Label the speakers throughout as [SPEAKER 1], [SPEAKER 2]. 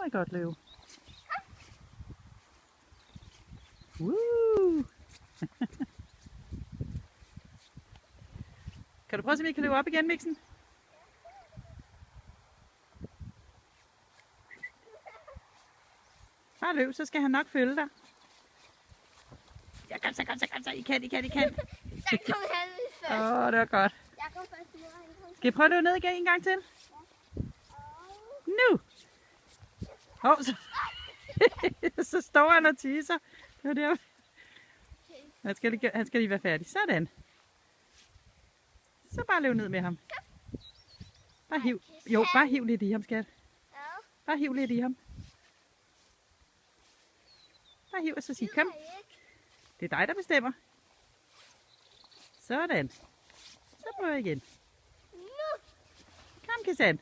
[SPEAKER 1] må I godt løbe. Kan du prøve at se, om I kan løbe op igen, Mixen? Bare løb, så skal han nok følge dig. Ja, kom så. I kan.
[SPEAKER 2] Så kom han først.
[SPEAKER 1] Det var godt.
[SPEAKER 2] Jeg kom først ned,
[SPEAKER 1] Skal jeg prøve at løbe ned igen en gang til? Nu! Så står han og tisser. Det var der. Han skal lige være færdig. Sådan. Så bare løb ned med ham. Bare hiv lidt i ham, skat. Bare hiv lidt i ham. Bare hiv og så sig, kom. Det er dig, der bestemmer. Sådan. Så prøver jeg igen. Kom, Kazan.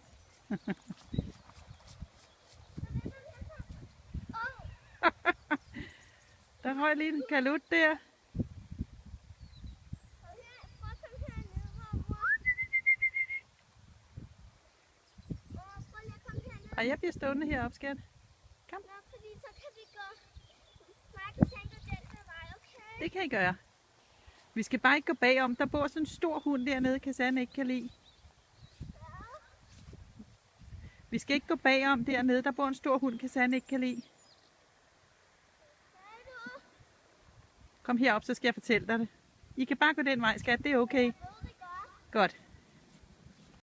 [SPEAKER 1] Der røg lige en kalut der. Og jeg bliver stående heroppe, skat. Kom. Det kan I gøre. Vi skal bare ikke gå bagom. Der bor sådan en stor hund dernede, Kazan ikke kan lide. Vi skal ikke gå bagom dernede. Der bor en stor hund, Kazan ikke kan lide. Kom herop, så skal jeg fortælle dig det. I kan bare gå den vej, skat. Det er okay. Godt.